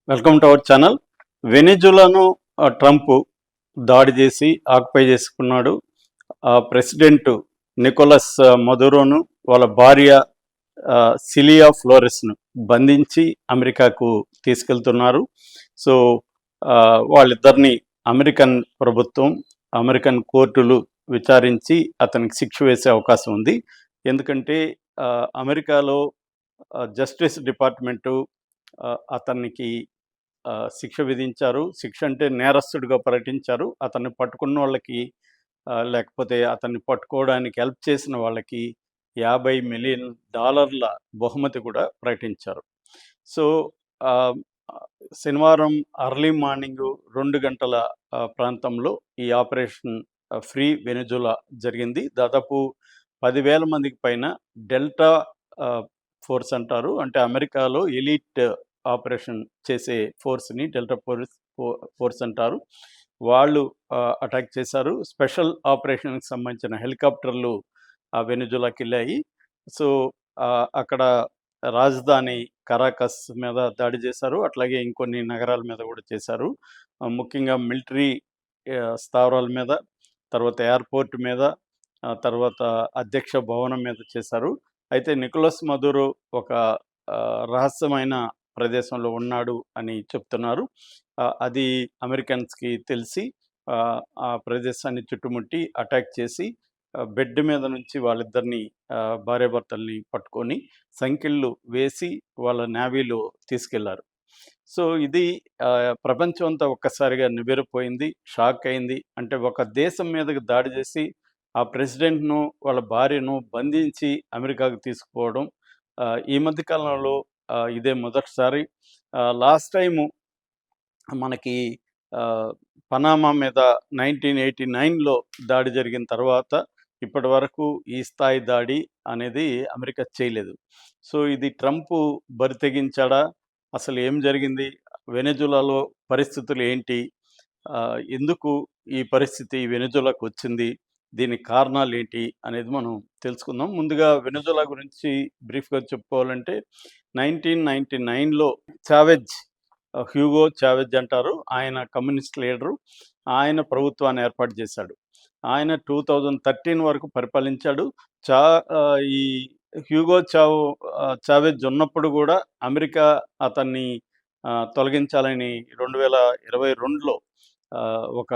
Welcome to our channel. వెనిజులాను Trump దాడి చేసి ఆక్యుపై చేసుకున్నాడు. ప్రెసిడెంట్ నికోలస్ మదురోను వాళ్ళ భార్య సిలియా ఫ్లోరెస్ను బంధించి అమెరికాకు తీసుకెళ్తున్నారు. సో వాళ్ళిద్దరిని అమెరికన్ ప్రభుత్వం, అమెరికన్ కోర్టులు విచారించి అతనికి శిక్ష వేసే అవకాశం ఉంది. ఎందుకంటే అమెరికాలో జస్టిస్ డిపార్ట్మెంటు అతనికి శిక్ష విధించారు. శిక్ష అంటే నేరస్తుడిగా ప్రకటించారు. అతన్ని పట్టుకున్న వాళ్ళకి లేకపోతే అతన్ని పట్టుకోవడానికి హెల్ప్ చేసిన వాళ్ళకి $50 మిలియన్ బహుమతి కూడా ప్రకటించారు. సో శనివారం అర్లీ మార్నింగ్ 2 గంటల ప్రాంతంలో ఈ ఆపరేషన్ ఫ్రీ వెనిజులా జరిగింది. దాదాపు 10,000 మందికి పైన డెల్టా ఫోర్స్ అంటారు. అంటే అమెరికాలో ఎలీట్ ఆపరేషన్ చేసే ఫోర్స్ని డెల్టా ఫోర్స్ అంటారు. వాళ్ళు అటాక్ చేశారు. స్పెషల్ ఆపరేషన్కి సంబంధించిన హెలికాప్టర్లు వెనిజులాకి వెళ్ళాయి. సో అక్కడ రాజధాని కరాకస్ మీద దాడి చేశారు. అట్లాగే ఇంకొన్ని నగరాల మీద కూడా చేశారు. ముఖ్యంగా మిలిటరీ స్థావరాల మీద, తర్వాత ఎయిర్పోర్ట్ మీద, తర్వాత అధ్యక్ష భవనం మీద చేశారు. అయితే నికోలస్ మదురో ఒక రహస్యమైన ప్రదేశంలో ఉన్నాడు అని చెప్తున్నారు. అది అమెరికన్స్కి తెలిసి ఆ ప్రదేశాన్ని చుట్టుముట్టి అటాక్ చేసి బెడ్ మీద నుంచి వాళ్ళిద్దరిని భార్యాభర్తల్ని పట్టుకొని సంకెళ్ళు వేసి వాళ్ళ నేవీలో తీసుకెళ్లారు. సో ఇది ప్రపంచం అంతా ఒక్కసారిగా నివ్వెరపోయింది, షాక్ అయింది. అంటే ఒక దేశం మీదకి దాడి చేసి ఆ ప్రెసిడెంట్ను వాళ్ళ భార్యను బంధించి అమెరికాకు తీసుకుపోవడం ఈ మధ్య కాలంలో ఇదే మొదటిసారి. లాస్ట్ టైము మనకి పనామా మీద 1989లో దాడి జరిగిన తర్వాత ఇప్పటి వరకు ఈ స్థాయి దాడి అనేది అమెరికా చేయలేదు. సో ఇది ట్రంప్ బరి తెగించాడా? అసలు ఏం జరిగింది? వెనెజులాలో పరిస్థితులు ఏంటి? ఎందుకు ఈ పరిస్థితి వెనెజులాకు వచ్చింది? దీనికి కారణాలు ఏంటి అనేది మనం తెలుసుకుందాం. ముందుగా వెనెజులా గురించి బ్రీఫ్గా చెప్పుకోవాలంటే 1999లో హ్యూగో చావెజ్ అంటారు. ఆయన కమ్యూనిస్ట్ లీడరు. ఆయన ప్రభుత్వాన్ని ఏర్పాటు చేశాడు. ఆయన 2013 వరకు పరిపాలించాడు. ఈ హ్యూగో చావెజ్ ఉన్నప్పుడు కూడా అమెరికా అతన్ని తొలగించాలని 2022లో ఒక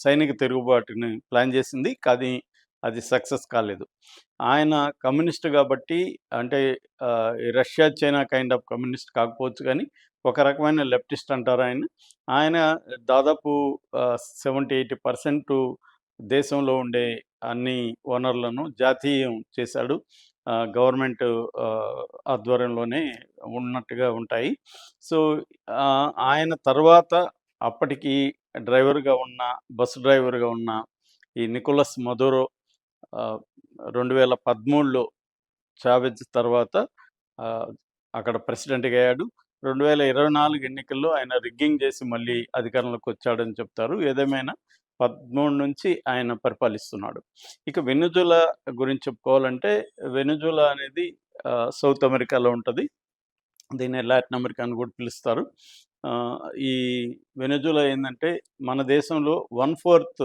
సైనిక తిరుగుబాటుని ప్లాన్ చేసింది. కానీ అది సక్సెస్ కాలేదు. ఆయన కమ్యూనిస్ట్ కాబట్టి, అంటే Russia, China kind of communist కాకపోవచ్చు, కానీ ఒక రకమైన లెఫ్టిస్ట్ అంటారు ఆయన. ఆయన దాదాపు 70-80% దేశంలో ఉండే అన్ని వనరులను జాతీయం చేశాడు. గవర్నమెంట్ ఆధ్వర్యంలోనే ఉన్నట్టుగా ఉంటాయి. సో ఆయన తర్వాత అప్పటికి బస్సు డ్రైవర్గా ఉన్న ఈ నికోలస్ మదురో 2013లో చావెజ్ తర్వాత అక్కడ ప్రెసిడెంట్గా అయ్యాడు. 2024 ఎన్నికల్లో ఆయన రిగ్గింగ్ చేసి మళ్ళీ అధికారంలోకి వచ్చాడని చెప్తారు. ఏదేమైనా 13 నుంచి ఆయన పరిపాలిస్తున్నాడు. ఇక వెనిజులా గురించి చెప్పుకోవాలంటే, వెనిజులా అనేది సౌత్ అమెరికాలో ఉంటుంది. దీన్ని లాటిన్ అమెరికా అని కూడా పిలుస్తారు. ఈ వెనిజులా ఏంటంటే మన దేశంలో 1/4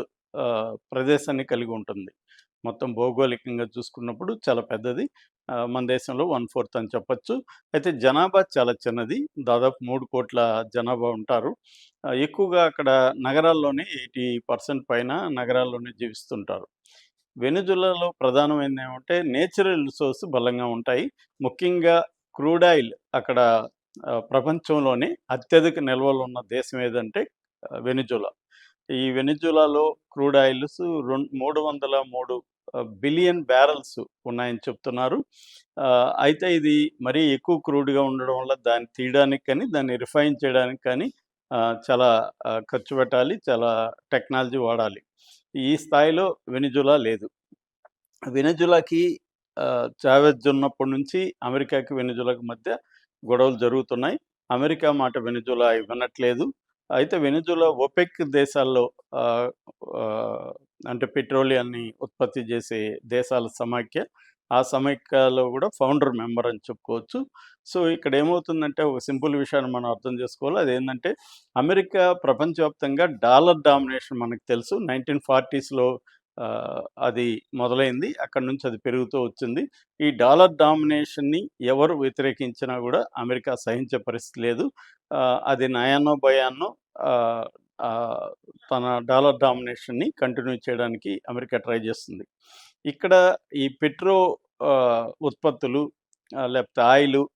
ప్రదేశాన్ని కలిగి ఉంటుంది. మొత్తం భౌగోళికంగా చూసుకున్నప్పుడు చాలా పెద్దది. మన దేశంలో 1/4 అని చెప్పచ్చు. అయితే జనాభా చాలా చిన్నది. దాదాపు 3 కోట్ల జనాభా ఉంటారు. ఎక్కువగా అక్కడ నగరాల్లోనే 80% పైన నగరాల్లోనే జీవిస్తుంటారు. వెనిజులాలో ప్రధానమైనది ఏమంటే నేచురల్ రిసోర్స్ బలంగా ఉంటాయి. ముఖ్యంగా క్రూడ్ ఆయిల్ అక్కడ ప్రపంచంలోనే అత్యధిక నిల్వలు ఉన్న దేశం ఏదంటే వెనిజులా. ఈ వెనిజులాలో క్రూడ్ ఆయిల్స్ 303 బిలియన్ బ్యారల్స్ ఉన్నాయని చెప్తున్నారు. అయితే ఇది మరీ ఎక్కువ క్రూడ్గా ఉండడం వల్ల దాన్ని తీయడానికి కానీ, దాన్ని రిఫైన్ చేయడానికి కానీ చాలా ఖర్చు పెట్టాలి, చాలా టెక్నాలజీ వాడాలి. ఈ స్థాయిలో వెనిజులా లేదు. వెనిజులాకి చావెజ్ ఉన్నప్పటి నుంచి అమెరికాకి వెనిజులాకి మధ్య గొడవలు జరుగుతున్నాయి. అమెరికా మాట వెనిజులా వినట్లేదు. అయితే వెనిజులా ఒపెక్ దేశాల్లో అంటే పెట్రోలియాన్ని ఉత్పత్తి చేసే దేశాల సమాఖ్య. ఆ సమైక్యలో కూడా ఫౌండర్ మెంబర్ అని చెప్పుకోవచ్చు. సో, ఇక్కడ ఏమవుతుందంటే ఒక సింపుల్ విషయాన్ని మనం అర్థం చేసుకోవాలి. అదేంటంటే అమెరికా ప్రపంచవ్యాప్తంగా డాలర్ డామినేషన్ మనకు తెలుసు. 1940స్‌లో అది మొదలైంది. అక్కడి నుంచి అది పెరుగుతూ వచ్చింది. ఈ డాలర్ డామినేషన్‌ని ఎవరు వ్యతిరేకించినా గూడా అమెరికా సహించే పరిస్థితి లేదు. అది నయానో భయాన్నో ఆహ్, ఆహ్, తన డాలర్ డామినేషన్‌ని కంటిన్యూ చేయడానికి అమెరికా ట్రై చేస్తుంది. ఇక్కడ ఈ ఉత్పత్తులు లేకపోతే ఆయిలు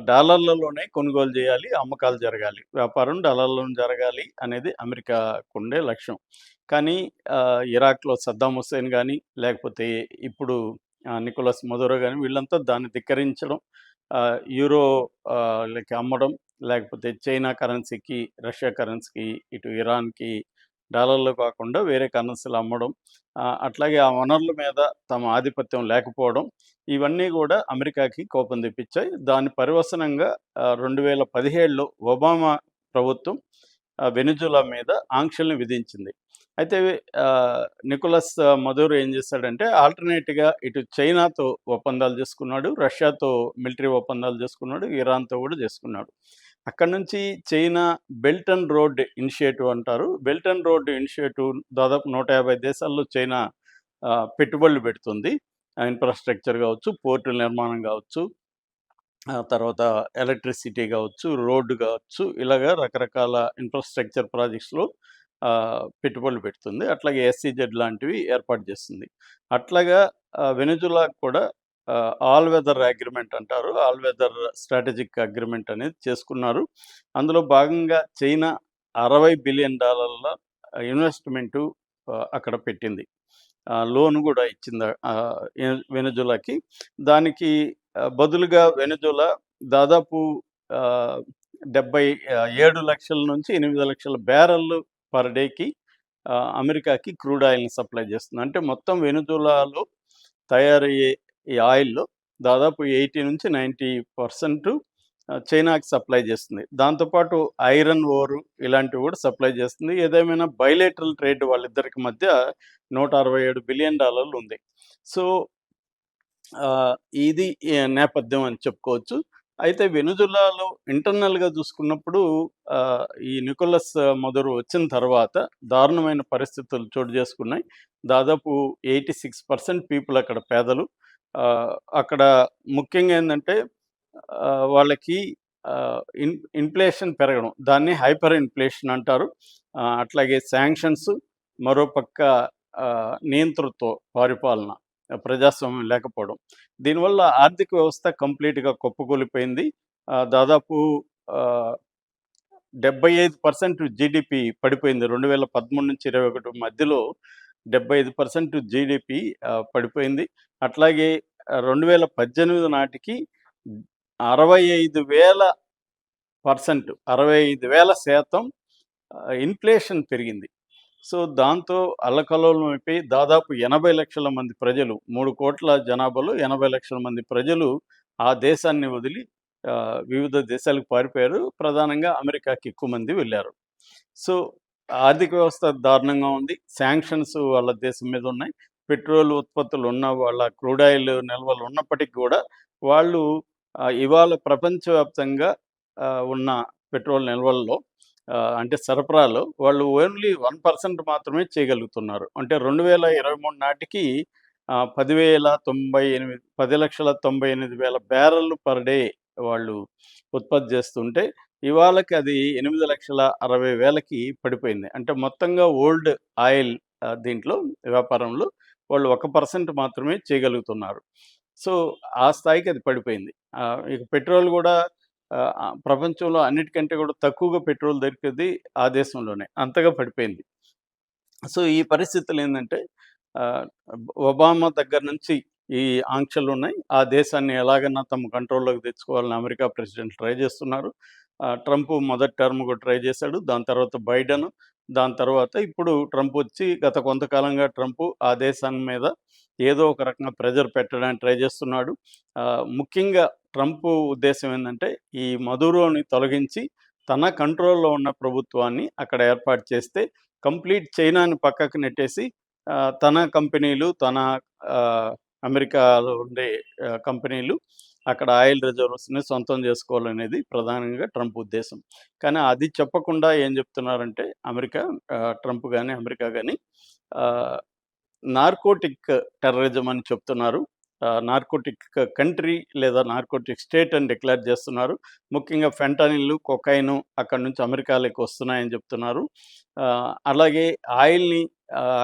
డాలర్లలోనే కొనుగోలు చేయాలి, అమ్మకాలు జరగాలి. వ్యాపారం డాలర్‌లోనే జరగాలి అనేది అమెరికాకుండే లక్ష్యం. కానీ ఇరాక్‌లో సద్దాం హుస్సేన్ గాని, లేకపోతే ఇప్పుడు నికోలస్ మదురో గాని వీళ్ళంతా దాన్ని ధిక్కరించడం, యూరో లకి అమ్మడం, లేకపోతే చైనా కరెన్సీకి, రష్యా కరెన్సీకి, ఇటు ఇరాన్‌కి డాలర్‌లో కాకుండా వేరే కరెన్సీలు అమ్మడం, అట్లాగే ఆ వనరుల మీద తమ ఆధిపత్యం లేకపోవడం, ఇవన్నీ గూడా అమెరికాకి కోపం తెప్పించాయి. దాని పర్యవసనంగా 2017లో ఒబామా ప్రభుత్వం వెనిజులా మీద ఆంక్షల్ని విధించింది. అయితే నికోలస్ మదురో ఏం చేశాడంటే ఆల్టర్‌నేట్‌గా ఇటు చైనాతో ఒప్పందాలు చేసుకున్నాడు, రష్యాతో మిలిటరీ ఒప్పందాలు చేసుకున్నాడు, ఇరాన్‌తో కూడా చేసుకున్నాడు. అక్కడి నుంచి China belt and road initiative అంటారు. బెల్ట్ అండ్ రోడ్ ఇనిషియేటివ్ దాదాపు 150 దేశాల్లో చైనా పెట్టుబడులు పెడుతుంది. ఇన్‌ఫ్రాస్ట్రక్చర్ కావచ్చు, పోర్టుల నిర్మాణం కావచ్చు, తర్వాత ఎలక్ట్రిసిటీ కావచ్చు, రోడ్డు కావచ్చు, ఇలాగ రకరకాల ఇన్‌ఫ్రాస్ట్రక్చర్ ప్రాజెక్ట్స్‌లో పెట్టుబడులు పెడుతుంది. అట్లాగే ఎస్‌ఈజెడ్ లాంటివి ఏర్పాటు చేస్తుంది. అట్లాగా వెనెజులాకు కూడా ఆల్ వెదర్ అగ్రీమెంట్ అంటారు. ఆల్ వెదర్ స్ట్రాటజిక్ అగ్రీమెంట్ అనేది చేసుకున్నారు. అందులో భాగంగా చైనా $60 బిలియన్ ఇన్వెస్ట్‌మెంటు అక్కడ పెట్టింది. లోన్ గూడా ఇచ్చింది వెనెజులాకి. దానికి బదులుగా వెనెజులా దాదాపు ఆహ్, 7 లక్షల నుంచి 8 లక్షల బ్యారెల్లు పర్ డేకి అమెరికాకి క్రూడ్ ఆయిల్‌ని సప్లై చేస్తుంది. అంటే మొత్తం వెనెజులాలో తయారయ్యే ఈ ఆయిల్‌లో దాదాపు 80-90% చైనాకి సప్లై చేస్తుంది. దాంతో పాటు ఐరన్ ఓరు ఇలాంటివి కూడా సప్లై చేస్తుంది. ఏదేమైనా బైలేటరల్ ట్రేడ్ వాళ్ళిద్దరికి మధ్య $167 బిలియన్ ఉంది. సో, ఆహ్, ఇది నేపథ్యం అని చెప్పుకోవచ్చు. అయితే వెనెజులాలో ఇంటర్నల్‌గా చూసుకున్నప్పుడు ఈ నికోలస్ మదురో వచ్చిన తర్వాత దారుణమైన పరిస్థితులు చోటు చేసుకున్నాయి. దాదాపు 86% పీపుల్ అక్కడ పేదలు. అక్కడ ముఖ్యంగా ఏందంటే వాళ్ళకి ఇన్‌ఫ్లేషన్ పెరగడం. దాన్ని హైపర్ ఇన్‌ఫ్లేషన్ అంటారు. అట్లాగే శాంక్షన్స్, మరోపక్క నియంతృత్వ పరిపాలన, ప్రజాస్వామ్యం లేకపోవడం. దీనివల్ల ఆర్థిక వ్యవస్థ కంప్లీట్‌గా కుప్పకూలిపోయింది. దాదాపు ఆహ్, 75% జీడీపీ పడిపోయింది. 2013-21 మధ్యలో 75% జీడీపీ పడిపోయింది. అట్లాగే 2018 నాటికి 65,000% ఇన్‌ఫ్లేషన్ పెరిగింది. సో, దాంతో అల్లకల్లోలమైపోయి దాదాపు 80 లక్షల మంది ప్రజలు, 3,00,00,000 జనాభాలో 80 లక్షల మంది ప్రజలు ఆ దేశాన్ని వదిలి వివిధ దేశాలకు పారిపోయారు. ప్రధానంగా అమెరికాకి ఎక్కువ మంది వెళ్లారు. సో, ఆర్థిక వ్యవస్థ దారుణంగా ఉంది. శాంక్షన్స్ వాళ్ళ దేశం మీద ఉన్నాయి. పెట్రోల్ ఉత్పత్తులు ఉన్న వాళ్ళ క్రూడ్ ఆయిల్ నిల్వలు ఉన్నప్పటికి కూడా వాళ్ళు ఇవాళ ప్రపంచవ్యాప్తంగా ఉన్న పెట్రోల్ నిల్వల్లో అంటే సరఫరాలో వాళ్ళు ఓన్లీ 1% మాత్రమే చేయగలుగుతున్నారు. అంటే 2023 నాటికి 10,98,000 బ్యారెల్లు పర్ డే వాళ్ళు ఉత్పత్తి చేస్తుంటే, ఇవాళకి అది 8,60,000కి పడిపోయింది. అంటే మొత్తంగా ఓల్డ్ ఆయిల్ దీంట్లో వ్యాపారంలో వాళ్ళు 1% మాత్రమే చేయగలుగుతున్నారు. సో, ఆ స్థాయికి అది పడిపోయింది. ఇక పెట్రోల్ గూడా ప్రపంచంలో అన్నిటికంటే కూడా తక్కువగా పెట్రోల్ దొరికేది ఆ దేశంలోనే. అంతగా పడిపోయింది. సో, ఈ పరిస్థితులేందంటే ఆహ్, ఒబామా దగ్గర నుంచి ఈ ఆంక్షలున్నాయి. ఆ దేశాన్ని ఎలాగన్నా తమ కంట్రోల్‌లోకి తెచ్చుకోవాలని అమెరికా ప్రెసిడెంట్ ట్రై చేస్తున్నారు. ట్రంప్ మొదటి టర్మ్ కూడా ట్రై చేశాడు. దాని తర్వాత బైడెన్, దాని తర్వాత ఇప్పుడు ట్రంప్ వచ్చి గత కొంతకాలంగా ట్రంప్ ఆ దేశాన్ని మీద ఏదో ఒక రకంగా ప్రెషర్ పెట్టడానికి ట్రై చేస్తున్నాడు. ముఖ్యంగా ట్రంప్ ఉద్దేశ్యం ఏందంటే ఈ మదురోని తొలగించి తన కంట్రోల్‌లో ఉన్న ప్రభుత్వాన్ని అక్కడ ఏర్పాటు చేస్తే కంప్లీట్ చైనాని పక్కకు నెట్టేసి తన కంపెనీలు, తన ఆహ్, అమెరికాలో ఉండే కంపెనీలు అక్కడ ఆయిల్ రిజర్వ్స్‌ని సొంతం జేసుకోవాలనేది ప్రధానంగా ట్రంప్ ఉద్దేశం. కానీ అది చెప్పకుండా ఏం జెప్తున్నారంటే ట్రంప్ గాని, అమెరికా గాని ఆహ్, నార్కోటిక్ టెర్రరిజం అని చెప్తున్నారు. నార్కోటిక్ కంట్రీ లేదా నార్కోటిక్ స్టేట్ అని డిక్లేర్ చేస్తున్నారు. ముఖ్యంగా ఫెంటనిల్లు, కొకైను అక్కడి నుంచి అమెరికాలోకి వస్తున్నాయని చెప్తున్నారు. అలాగే ఆయిల్‌ని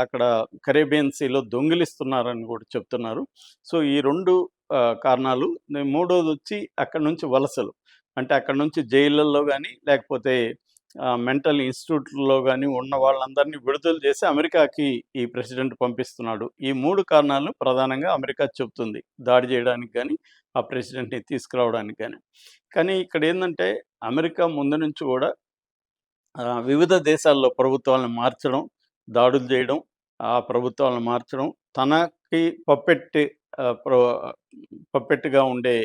అక్కడ కరేబియన్ సీలో దొంగిలిస్తున్నారని కూడా చెప్తున్నారు. సో, ఈ 2 కారణాలు. మూడోదొచ్చి అక్కడి నుంచి వలసలు. అంటే అక్కడి నుంచి జైళ్ళల్లో గాని, లేకపోతే మెంటల్ ఇన్‌స్టిట్యూట్‌లో గాని ఉన్న వాళ్ళందరినీ విడుదల చేసి అమెరికాకి ఈ ప్రెసిడెంట్ పంపిస్తున్నాడు. ఈ 3 కారణాలను ప్రధానంగా అమెరికా చెప్తుంది. దాడి చేయడానికి గాని, ఆ ప్రెసిడెంట్‌ని తీసుకురావడానికి గాని. కానీ ఇక్కడేందంటే అమెరికా ముందు నుంచి గూడా వివిధ దేశాల్లో ప్రభుత్వాలను మార్చడం, దాడులు జేయడం, ఆ ప్రభుత్వాలను మార్చడం, తనకి పప్పెట్‌గా ఉండే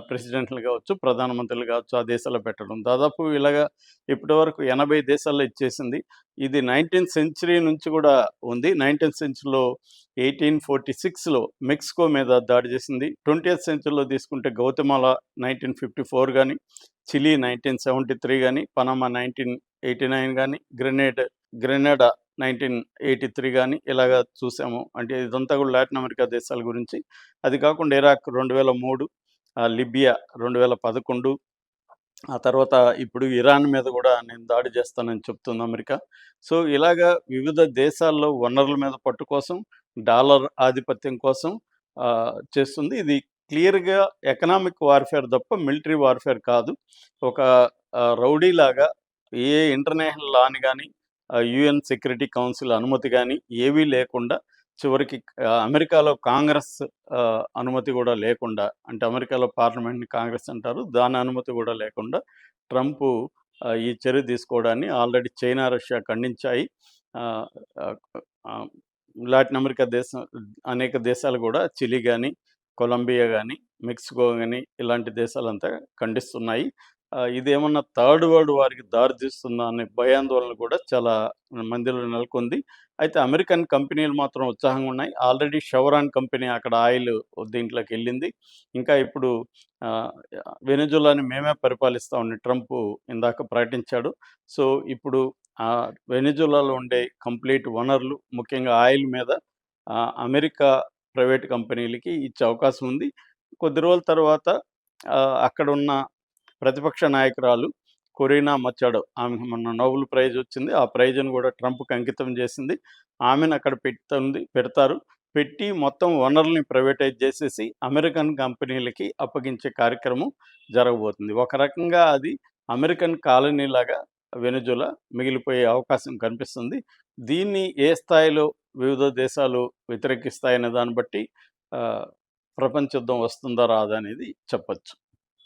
ప్రెసిడెంట్లు గావచ్చు, ప్రధానమంత్రులు గావచ్చు, ఆ దేశాల్లో పెట్టడం. దాదాపు ఇలాగా ఇప్పటివరకు 80 దేశాల్లో ఇచ్చేసింది. ఇది 19థ్ సెంచరీ నుంచి గూడా ఉంది. 19థ్ సెంచరీలో 1846లో మెక్సికో మీద దాడి చేసింది. 20థ్ సెంచరీలో తీసుకుంటే గౌతమాలా 1954 గాని, చిలీ 1973 గాని, పనామా 1989 గాని, గ్రెనేడా 1983 గాని ఇలాగ చూసాము. అంటే ఇదంతా కూడా లాటిన్ అమెరికా దేశాల గురించి. అది కాకుండా ఇరాక్ 2003, లిబియా 2011, ఆ తర్వాత ఇప్పుడు ఇరాన్ మీద కూడా నేను దాడి చేస్తానని చెప్తుంది అమెరికా. సో, ఇలాగా వివిధ దేశాల్లో వనరుల మీద పట్టు కోసం, డాలర్ ఆధిపత్యం కోసం చేస్తుంది. ఇది క్లియర్‌గా ఎకనామిక్ వార్‌ఫేర్ తప్ప మిలిటరీ వార్‌ఫేర్ కాదు. ఒక రౌడీలాగా ఏ ఇంటర్నేషనల్ లాని గాని, యూఎన్ సెక్యూరిటీ కౌన్సిల్ అనుమతి గాని ఏవీ లేకుండా చివరికి అమెరికాలో కాంగ్రెస్ అనుమతి గూడా లేకుండా, అంటే అమెరికాలో పార్లమెంట్‌ని కాంగ్రెస్ అంటారు. దాని అనుమతి గూడా లేకుండా ట్రంపు ఈ చర్య తీసుకోవడాన్ని ఆల్రెడీ చైనా, రష్యా ఖండించాయి. ఆహ్, ఆహ్, ఆహ్, లాటిన్ అమెరికా అనేక దేశాలు గూడా చిలీ గాని, కొలంబియా గాని, మెక్సికో గాని ఇలాంటి దేశాలంతా ఖండిస్తున్నాయి. ఇదేమన్నా థర్డ్ వరల్డ్ వార్‌కి దారి తీస్తుందా అనే భయాందోళన కూడా చాలా మందిలో నెలకొంది. అయితే అమెరికన్ కంపెనీలు మాత్రం ఉత్సాహంగా ఉన్నాయి. ఆల్రెడీ షెవ్రాన్ కంపెనీ అక్కడ ఆయిల్ దీంట్లోకెళ్ళింది. ఇంకా ఇప్పుడు ఆహ్, వెనెజులాని మేమే పరిపాలిస్తామని ట్రంప్ ఇందాక ప్రకటించాడు. సో, ఇప్పుడు వెనెజులాలో ఉండే కంప్లీట్ వనరులు ముఖ్యంగా ఆయిల్ మీద అమెరికా ప్రైవేట్ కంపెనీలకి ఇచ్చే అవకాశం ఉంది. కొద్ది రోజుల తర్వాత అక్కడున్న ప్రతిపక్ష నాయకురాలు కొరీనా మచాడో, ఆమెకు మొన్న నోబెల్ ప్రైజ్ వచ్చింది. ఆ ప్రైజ్‌ని కూడా ట్రంప్‌కి అంకితం చేసింది. ఆమెను అక్కడ పెడతారు. పెట్టి మొత్తం వనరుల్ని ప్రైవేటైజ్ చేసేసి అమెరికన్ కంపెనీలకి అప్పగించే కార్యక్రమం జరగబోతుంది. ఒక రకంగా అది అమెరికన్ కాలనీలాగా వెనెజులా మిగిలిపోయే అవకాశం కనిపిస్తుంది. దీన్ని ఏ స్థాయిలో వివిధ దేశాలు వ్యతిరేకిస్తాయనే దాన్ని బట్టి ఆహ్, ప్రపంచ యుద్ధం వస్తుందా రాదా అనేది చెప్పొచ్చు.